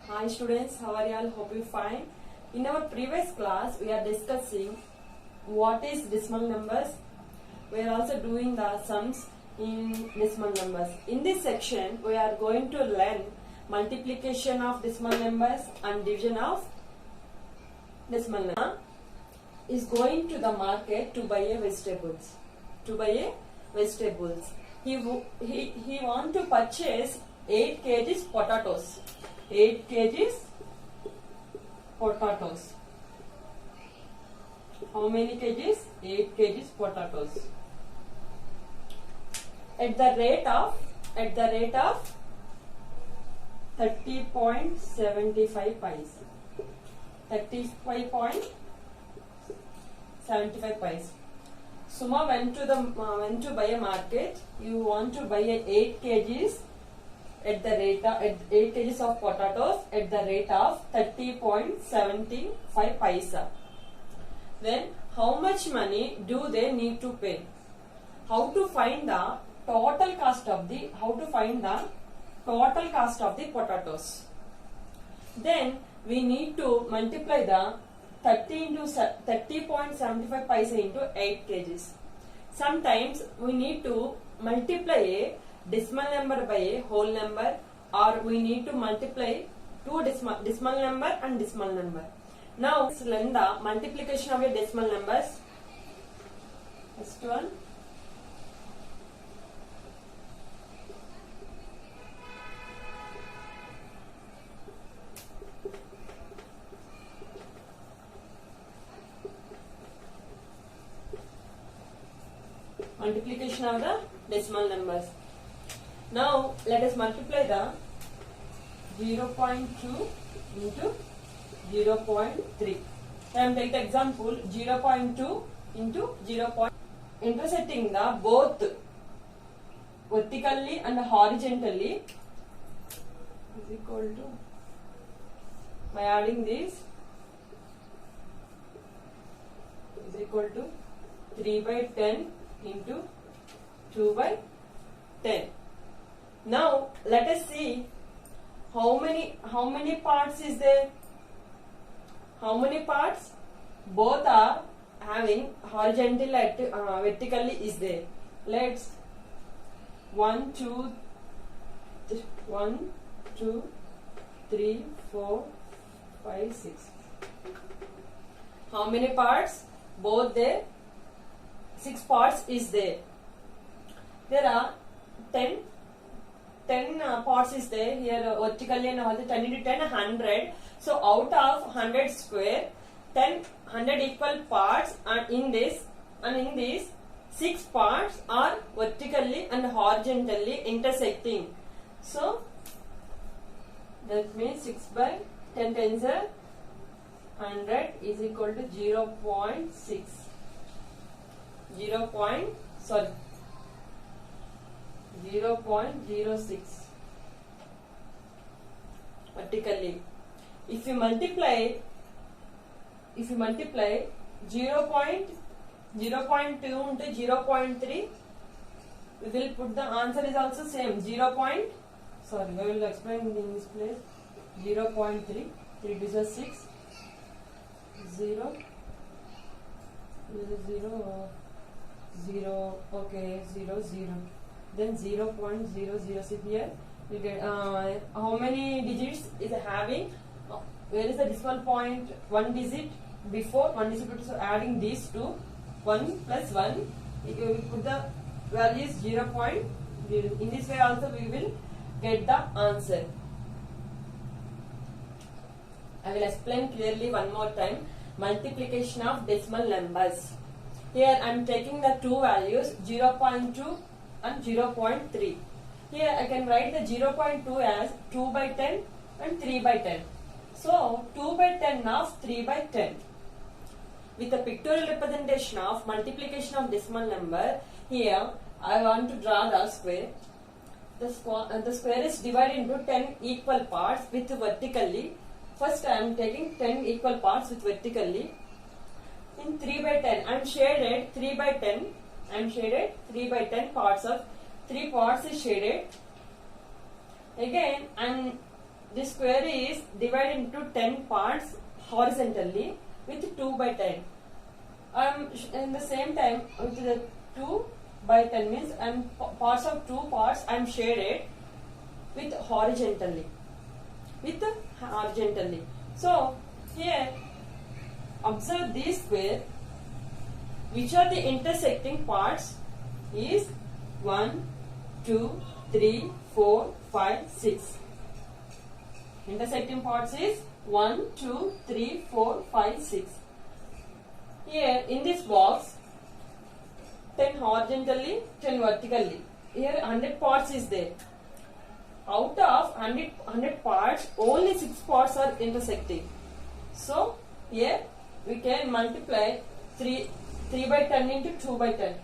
Hi students, how are you all? Hope you fine. In our previous class, we are discussing what is decimal numbers. We are also doing the sums in decimal numbers. In this section, we are going to learn multiplication of decimal numbers and division of decimal numbers. Is going to the market to buy a vegetables. He want to purchase 8 kgs potatoes. 8 kgs potatoes. How many kgs? 8 kgs potatoes. At the rate of 30.75 paise. 35.75 paise. Suma went to buy a market. You want to buy a 8 kgs at the rate of 8 kgs of potatoes at the rate of 30.75 paisa. Then how much money do they need to pay? How to find the total cost of the potatoes? Then we need to multiply the 30.75 paisa into 8 kgs. Sometimes we need to multiply a decimal number by a whole number, or we need to multiply two decimal number and decimal number. Now let's learn the multiplication of your decimal numbers. First one, multiplication of the decimal numbers. Now let us multiply the 0.2 into 0.3. I am taking the example 0.2 into 0. Intersecting the both vertically and horizontally is equal to, by adding this, is equal to 3 by 10 into 2 by 10. Now let us see how many parts is there. How many parts? Both are having horizontal and vertically is there. Let's 1, 2, 3, 4, 5, 6. How many parts? Both there. 6 parts is there. There are 10 parts is there here vertically and horizontally. 10 into 10 100. So out of 100 square, 100 equal parts are in this, and in these 6 parts are vertically and horizontally intersecting. So that means 6 by 10 times 100 is equal to 0.6. 0.06 vertically. If you multiply 0.2 into 0.3, we will put the answer is also same. I will explain in this place. 0.3, 3 to 6, 0, okay, 0, 0. Then 0.006 here. You get how many digits is having? Where is the decimal point? 1 digit before, 1 digit before. So adding these two, 1 plus 1, you will put the values 0.0. In this way also we will get the answer. I will explain clearly one more time. Multiplication of decimal numbers. Here I am taking the two values 0.2 and 0.3. Here I can write the 0.2 as 2 by 10 and 3 by 10. So 2 by 10 of 3 by 10. With a pictorial representation of multiplication of decimal number, here I want to draw the square. The square is divided into 10 equal parts with vertically. First I am taking 10 equal parts with vertically. In 3 by 10, I am shaded 3 by 10. I am shaded 3 by 10 parts of 3 parts is shaded. Again, I am this square is divided into 10 parts horizontally with 2 by 10. In the same time with the 2 by 10 means parts of 2 parts I am shaded with horizontally. So here observe this square. Which are the intersecting parts is 1, 2, 3, 4, 5, 6. Intersecting parts is 1, 2, 3, 4, 5, 6. Here in this box 10 horizontally, 10 vertically. Here 100 parts is there. Out of 100 parts, only 6 parts are intersecting. So here we can multiply 3 by 10 into 2 by 10.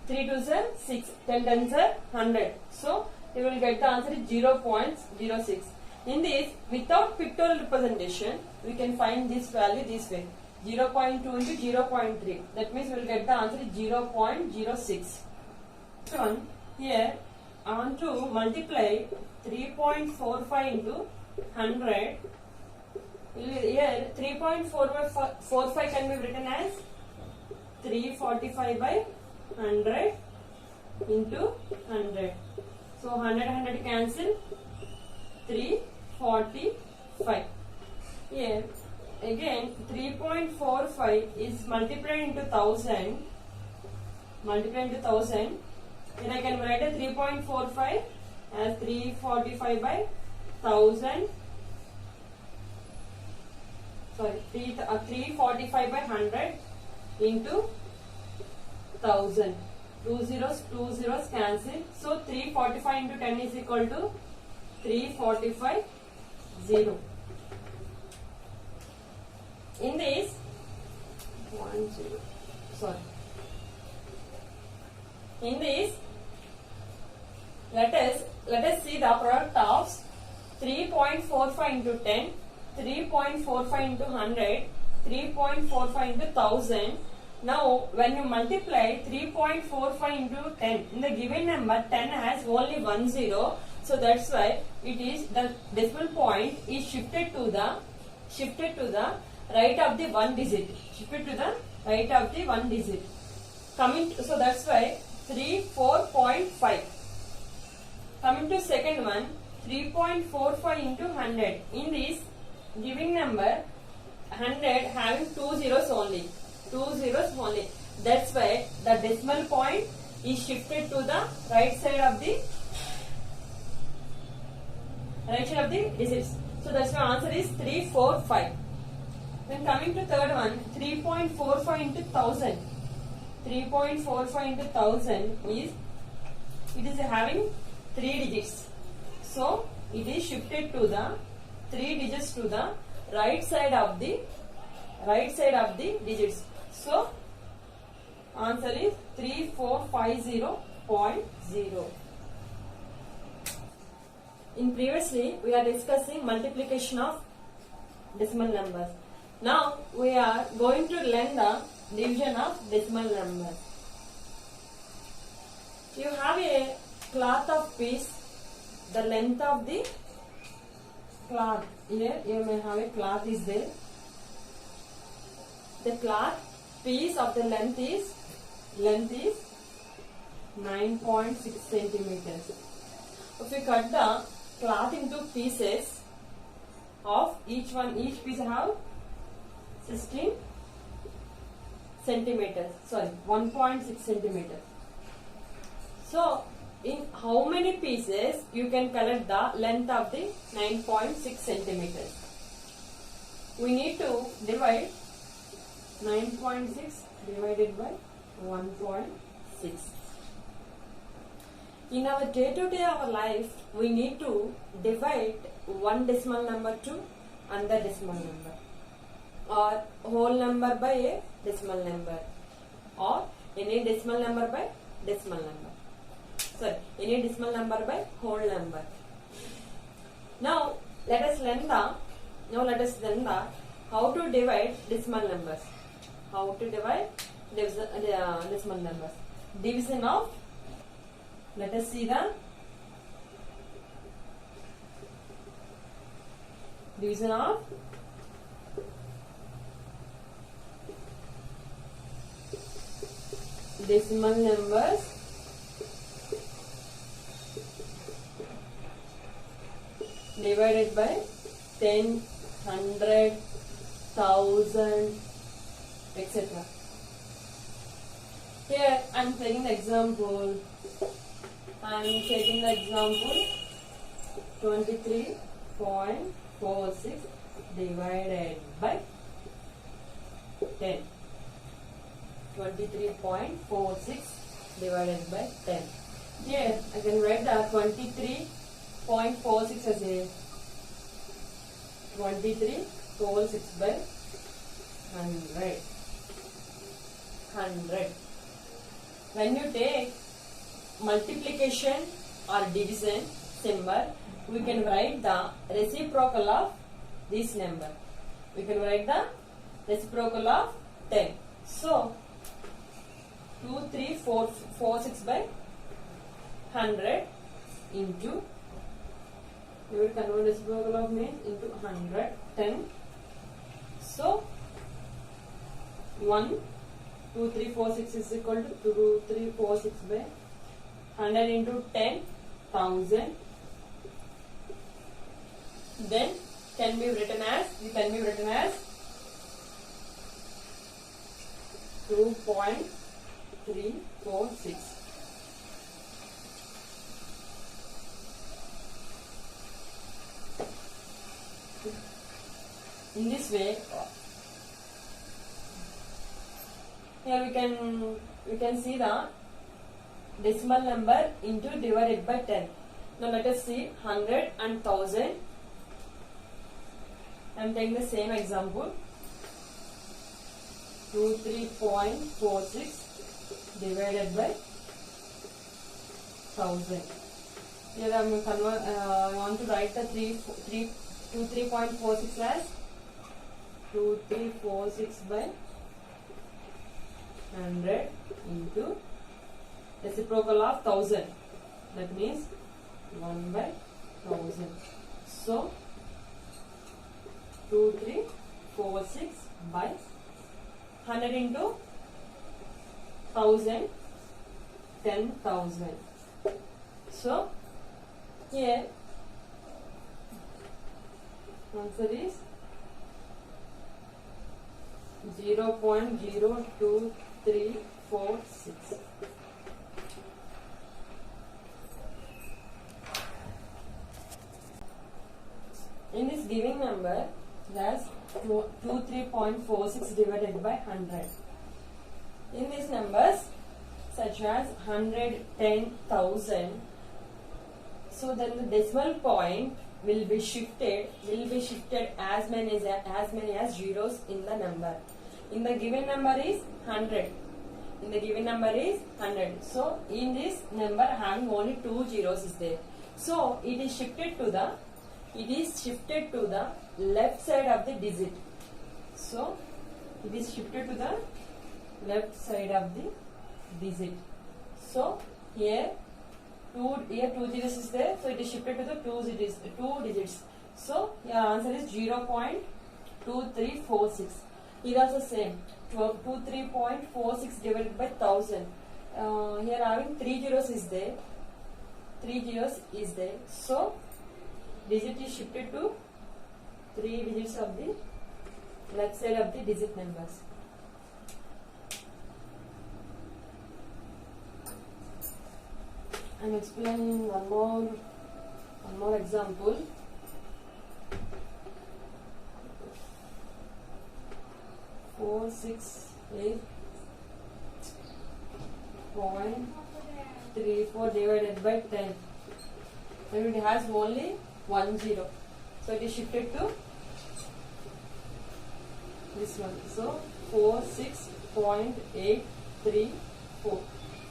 3 2s are 6, 10 10s are 100. So you will get the answer is 0.06. In this, without pictorial representation, we can find this value this way. 0.2 into 0.3. That means we will get the answer is 0.06. So here I want to multiply 3.45 into 100. Here 3.45 can be written as 345 by 100 into 100. So 100 cancel, 345. Here again 3.45 is multiplied into 1000. Then I can write a 3.45 as 345 by 1000. Sorry, 345 by 100 into 1000. 2 zeros cancel. So 345 into 10 is equal to 345 0. In this 1 0. Sorry. In this, let us see the product of 3.45 into 10, 3.45 into 100, 3.45 into 1000. Now, when you multiply 3.45 into 10, in the given number 10 has only 1 0. So that's why it is the decimal point is shifted to the right of the one digit. Shifted to the right of the one digit. So that's why 4.5. Coming to second one, 3.45 into 100. In this giving number 100 having 2 zeros only. That's why the decimal point is shifted to the right side of the digits. So that's why answer is 345. Then coming to third one, 3.45 into 1000. 3.45 into 1000 is having 3 digits. So it is shifted to the 3 digits to the right side of the digits. So answer is 3450.0. In previously we are discussing multiplication of decimal numbers. Now we are going to learn the division of decimal numbers. You have a cloth of piece. The length of the cloth, here you may have a cloth is there. The cloth piece of the length is 9.6 centimeters. If you cut the cloth into pieces of each piece have 16 centimeters. Sorry, 1.6 centimeters. So in how many pieces you can collect the length of the 9.6 centimeters? We need to divide 9.6 divided by 1.6. In our day-to-day our life, we need to divide one decimal number to another decimal number, or whole number by a decimal number, or any decimal number by decimal number. Sorry, any decimal number by whole number. Now let us learn the how to divide decimal numbers. How to divide decimal numbers. Division of. Let us see the division of decimal numbers divided by 10, 100, 1000, etc. Here I am taking the example. 23.46 divided by 10. 23.46 divided by 10. Here I can write the 23.46 as a 23.46 by 100. 100. When you take multiplication or division symbol, we can write the reciprocal of this number. We can write the reciprocal of 10. So 23.46 by 100 into, we will convert reciprocal of means into 100, 10. So 2346 is equal to 2346 by 100 into 10,000. Then can be written as 2.346. In this way, here we can see the decimal number into divided by 10. Now let us see 100 and 1000. I am taking the same example. 23.46 divided by 1000. Here I want to write the 23.46 as 2346 by 100 into reciprocal of 1000. That means 1 by 1000. So 2346 by 100 into 1000, 10,000. So here answer is 0.02346. In this giving number, that's 23.46 divided by 100. In these numbers, such as 100, 10,000, so then the decimal point will be shifted as many as zeros in the number. In the given number is 100. So in this number having only 2 zeros is there. So it is shifted to the left side of the digit. So it is shifted to the left side of the digit. So here 2 zeros is there, so it is shifted to the 2 digits. So your answer is 0.2346. Here also same, 23.46 divided by 1000. Here having 3 zeros is there. So digit is shifted to 3 digits of the left side of the digit numbers. I am explaining one more example. Four, 6, 8.34 divided by 10. And it has only 1 zero. So it is shifted to this one. So 46.834.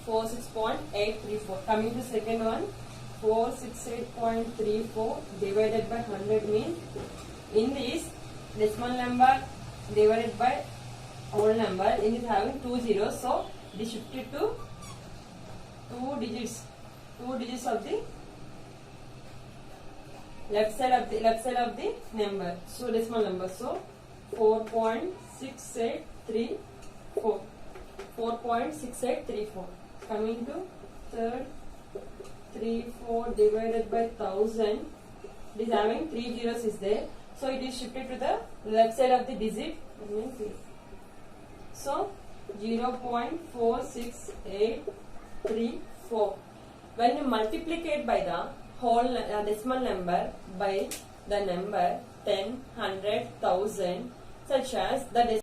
46.834. Coming to second one, 468.34 divided by 100 means in this decimal number divided by whole number, in it having 2 zeros, so it is shifted to 2 digits of the left side of the number. So decimal number. So 4.6834. 4.6834. Coming to third, 34 divided by 1000. It is having 3 zeros is there. So it is shifted to the left side of the digit. So 0.46834. When you multiplicate by the whole decimal number by the number 10, 100, 1000, such as the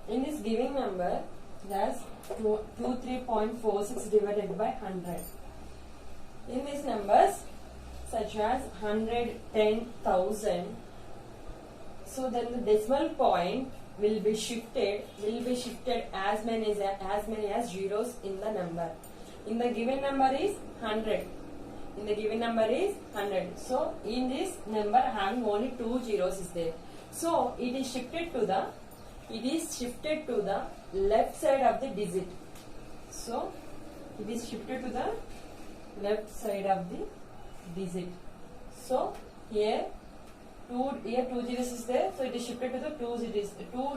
in this giving number, that's 23.46 divided by 100. In these numbers, such as 100, 10, 1000, so then the decimal point will be shifted as many as zeros in the number. In the given number is 100. In the given number is 100. So in this number having only 2 zeros is there. So it is shifted to the left side of the digit. So it is shifted to the left side of the digit. So here 2 zeros is there. So it is shifted to the 2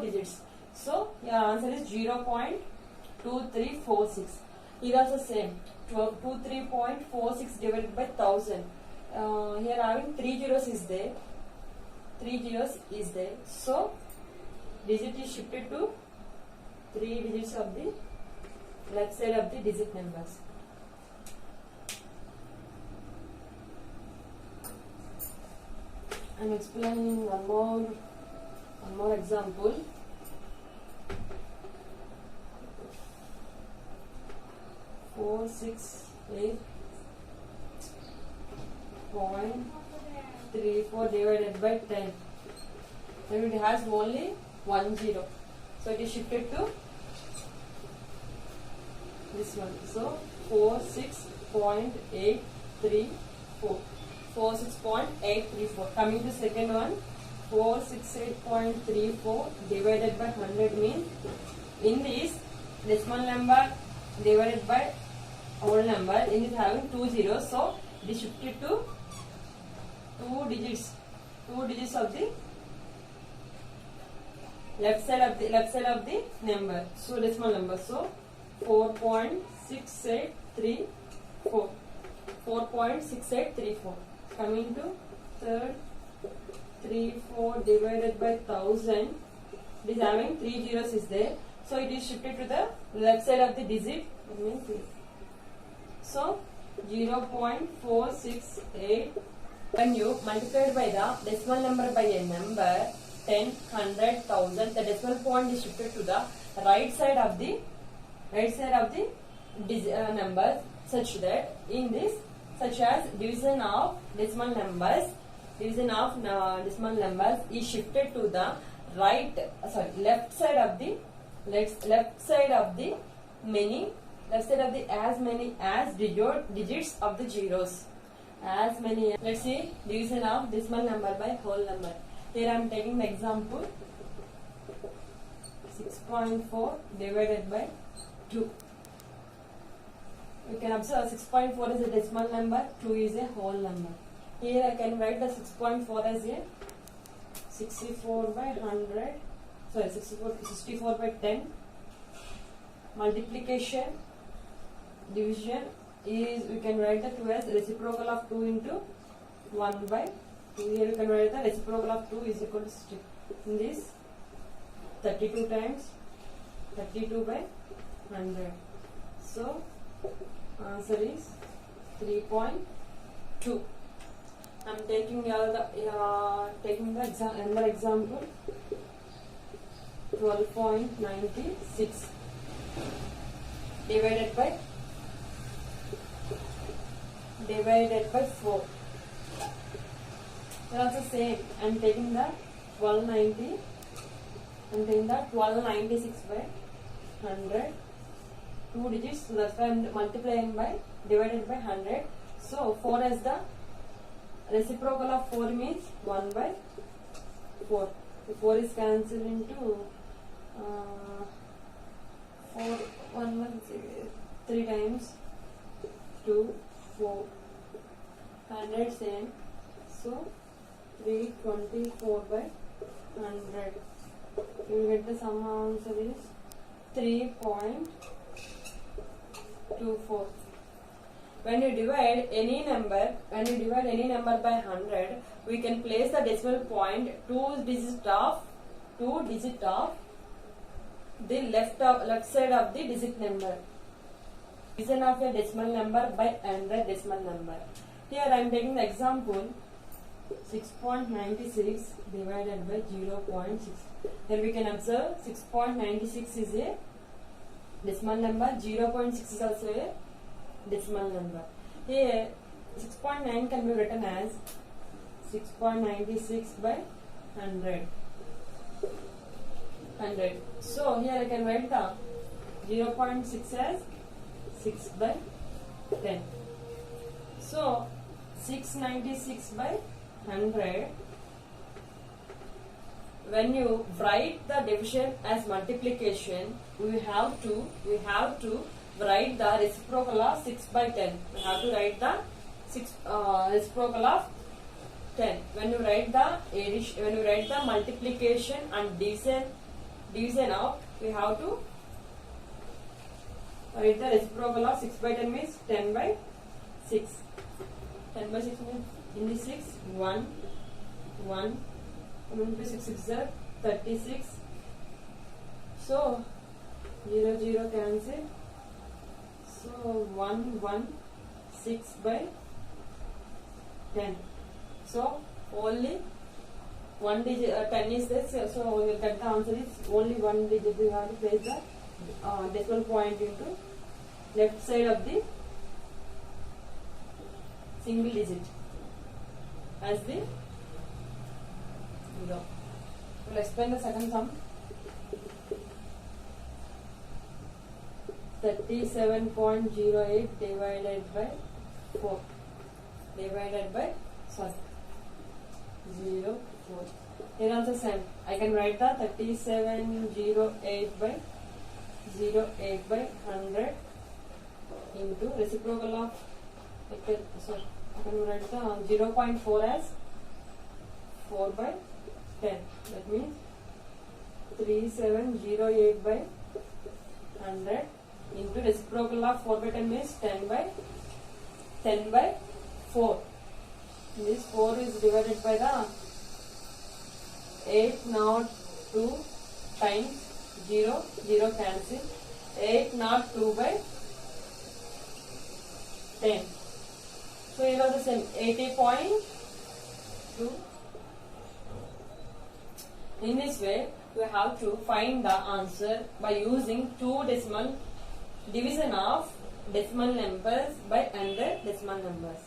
digits. So your answer is 0.2346. Here also same. 23.46 divided by 1000. Here having 3 zeros is there. 3 zeros is there. So digit is shifted to 3 digits of the left side of the digit numbers. I am explaining one more example. Four, 6, 8.34 divided by 10. Then it has only 1 0. So it is shifted to this one. So 46.834. 46.834. Coming to second one, 468.34 divided by 100 means in this decimal number divided by whole number, in it having 2 zeros, so it is shifted to 2 digits of the left side of the number. So decimal number. So 4.6834. 4.6834. Coming to third, 34 divided by 1000. It is having 3 zeros is there. So it is shifted to the left side of the digit. So 0.468. When you multiply by the decimal number by a number 10, 100, 1000, the decimal point is shifted to the right side of the numbers, such that in this, such as division of decimal numbers is shifted to the left side of the as many as digits of the zeros. As many. Let's see division of decimal number by whole number. Here I am taking the example 6.4 divided by 2. You can observe 6.4 is a decimal number, 2 is a whole number. Here I can write the 6.4 as a 64 by 10. Multiplication, division is, we can write the 2 as reciprocal of 2 into 1 by 2. Here you can write the reciprocal of 2 is equal to 60. In this 32 times 32 by 100. So answer is 3.2. I am taking another example 12.96 divided by 4. They are also same. I am taking the 1290. I am taking the 1296 by 100. 2 digits. So that's why I am multiplying by divided by 100. So 4 as the reciprocal of 4 means 1 by 4. The 4 is cancelled into 4 1 1 3 times 2, 4, 100 same. So 324 by 100. You will get the sum answer is 3.24. When you divide any number by 100, we can place the decimal point two digit of the left side of the digit number. Division of a decimal number by 100 decimal number. Here I am taking the example 6.96 divided by 0.6. Here we can observe 6.96 is a decimal number, 0.6 is also a decimal number. Here 6.9 can be written as 6.96 by 100. So here I can write the 0.6 as 6 by 10. So 696 by 100. When you write the division as multiplication, we have to write the reciprocal of 6 by 10. We have to write the reciprocal of 10. When you write the multiplication and division out, we have to write the reciprocal of 6 by 10 means 10 by 6. 10 by 6 means in the 6 1 coming to 6 is 36. So 0 0 cancel. So 1 6 by 10. So only one digit 10 is this. So we will get the answer is only one digit. We have to place the decimal point into left side of the single digit as the 0. We'll explain the second sum. 37.08 divided by 4 0 4. Here also same. I can write the 3708 by 08 by 100 into reciprocal of I can write the 0.4 as 4 by 10. That means 3708 by 100 into reciprocal of 4 by 10 means 10 by 4. This 4 is divided by the 802 times 0 cancel. 802 by 10. So here are the same 80.2. In this way, we have to find the answer by using two decimal division of decimal numbers by 100 decimal numbers.